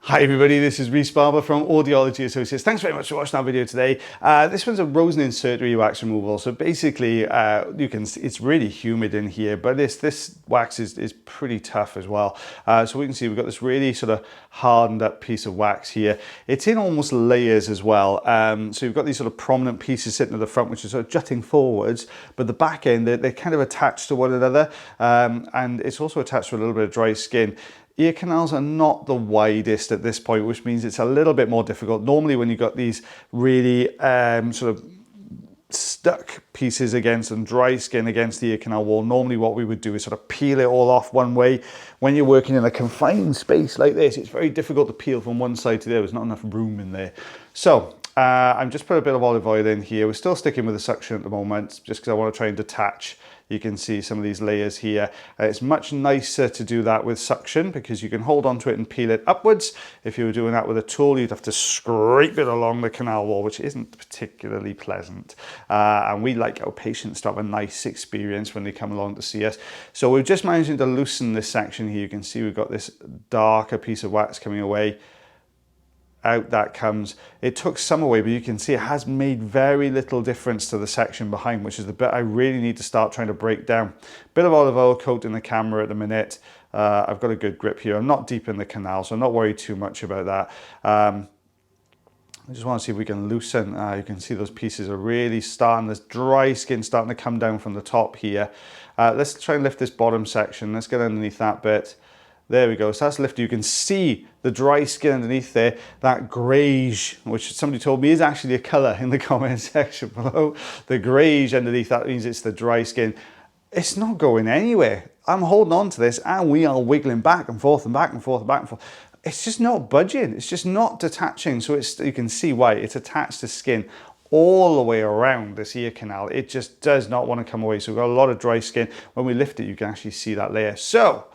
Hi everybody, this is Rhys Barber from Audiology Associates. Thanks very much for watching our video today. This one's a Rosen insert wax removal. So basically, you can see it's really humid in here, but this wax is pretty tough as well. So we can see we've got this really sort of hardened up piece of wax here. It's in almost layers as well. So you've got these sort of prominent pieces sitting at the front, which are sort of jutting forwards, but the back end, they're kind of attached to one another. And it's also attached to a little bit of dry skin. Ear canals are not the widest at this point, which means it's a little bit more difficult. Normally when you've got these really sort of stuck pieces against and dry skin against the ear canal wall, normally what we would do is sort of peel it all off one way. When you're working in a confined space like this, it's very difficult to peel from one side to the other. There's not enough room in there. So I'm just put a bit of olive oil in here. We're still sticking with the suction at the moment, just because I want to try and detach. You can see some of these layers here. It's much nicer to do that with suction because you can hold onto it and peel it upwards. If you were doing that with a tool, you'd have to scrape it along the canal wall, which isn't particularly pleasant. And we like our patients to have a nice experience when they come along to see us. So we're just managing to loosen this section here. You can see we've got this darker piece of wax coming away. Out that comes. It took some away, but you can see it has made very little difference to the section behind, which is the bit I really need to start trying to break down. Bit of olive oil coat in the camera at the minute. I've got a good grip here. I'm not deep in the canal, so I'm not worried too much about that. I just want to see if we can loosen. You can see those pieces are really starting, this dry skin starting to come down from the top here. Let's try and lift this bottom section. Let's get underneath that bit. There we go, so that's lifted. You can see the dry skin underneath there, that greige, which somebody told me is actually a colour in the comment section below. The greige underneath, that means it's the dry skin. It's not going anywhere. I'm holding on to this and we are wiggling back and forth and back and forth and back and forth. It's just not budging, it's just not detaching. So you can see why it's attached to skin all the way around this ear canal. It just does not want to come away. So we've got a lot of dry skin. When we lift it, you can actually see that layer. So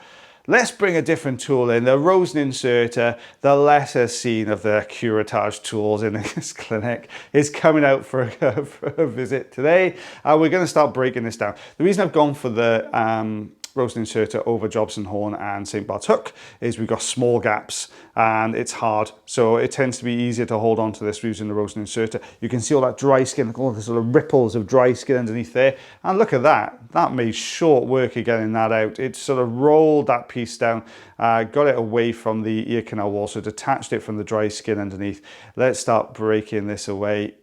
let's bring a different tool in, the Rosen inserter, the lesser seen of the curettage tools in this clinic, is coming out for a visit today. We're going to start breaking this down. The reason I've gone for the Rosen inserter over Jobson Horn and St. Bart's hook is we've got small gaps and it's hard, so it tends to be easier to hold on to this using the Rosen inserter. You can see all that dry skin, all the sort of ripples of dry skin underneath there, and look at that. That made short work of getting that out. It sort of rolled that piece down, got it away from the ear canal wall, so detached it from the dry skin underneath. Let's start breaking this away.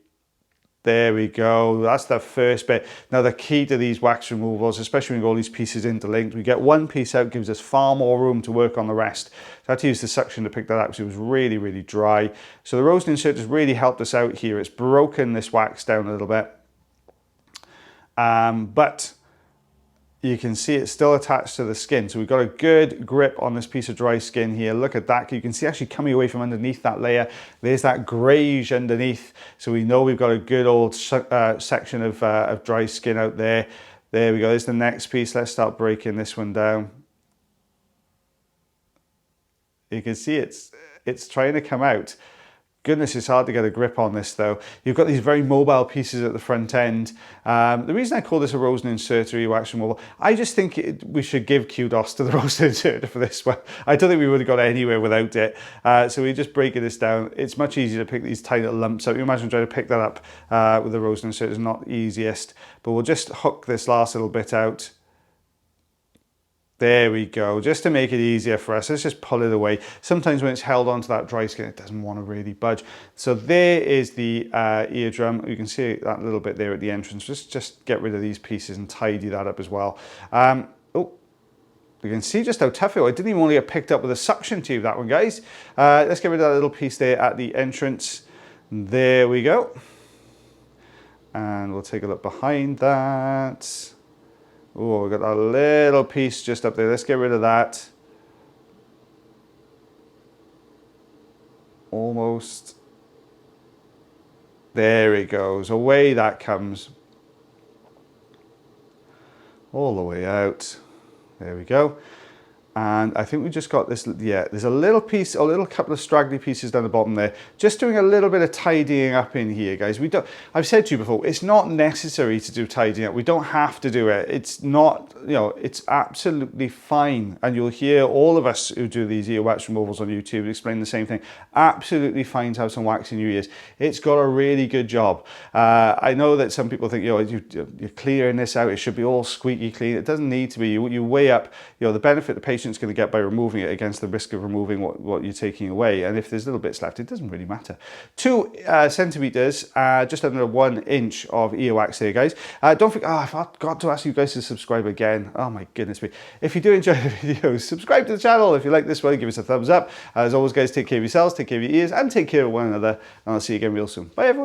There we go, that's the first bit. Now the key to these wax removals, especially when you've got all these pieces interlinked, we get one piece out, gives us far more room to work on the rest. So I had to use the suction to pick that up because it was really, really dry. So the Rosen insert has really helped us out here. It's broken this wax down a little bit. But you can see it's still attached to the skin. So we've got a good grip on this piece of dry skin here. Look at that. You can see actually coming away from underneath that layer, there's that greige underneath. So we know we've got a good old section of dry skin out there. There we go. There's the next piece. Let's start breaking this one down. You can see it's trying to come out. Goodness, it's hard to get a grip on this though. You've got these very mobile pieces at the front end. The reason I call this a Rosen inserter wax removal, I just think we should give kudos to the Rosen inserter for this one. I don't think we would have got anywhere without it. So we're just breaking this down. It's much easier to pick these tiny little lumps up. You imagine trying to pick that up with the Rosen inserter is not the easiest, but we'll just hook this last little bit out. There we go, just to make it easier for us, let's just pull it away. Sometimes when it's held onto that dry skin, it doesn't want to really budge. So there is the eardrum. You can see that little bit there at the entrance. Just get rid of these pieces and tidy that up as well. Oh, you can see just how tough it was. I didn't even want to get picked up with a suction tube, that one, guys. Let's get rid of that little piece there at the entrance. There we go. And we'll take a look behind that. Oh, we've got that little piece just up there. Let's get rid of that. Almost. There it goes. Away that comes. All the way out. There we go. And I think we just got this, yeah, there's a little piece, a little couple of straggly pieces down the bottom there. Just doing a little bit of tidying up in here, guys. We don't, I've said to you before, it's not necessary to do tidying up. We don't have to do it. It's not, you know, it's absolutely fine. And you'll hear all of us who do these earwax removals on YouTube explain the same thing. Absolutely fine to have some wax in your ears. It's got a really good job. I know that some people think, you know, you're clearing this out, it should be all squeaky clean. It doesn't need to be. You weigh up, you know, the benefit the patient's going to get by removing it against the risk of removing what you're taking away. And if there's little bits left, it doesn't really matter. 2 centimeters, just under 1 inch of earwax there, guys. Don't forget, I forgot to ask you guys to subscribe again. Oh my goodness me. If you do enjoy the videos, subscribe to the channel. If you like this one, give us a thumbs up. As always, guys, take care of yourselves, take care of your ears, and take care of one another. And I'll see you again real soon. Bye, everyone.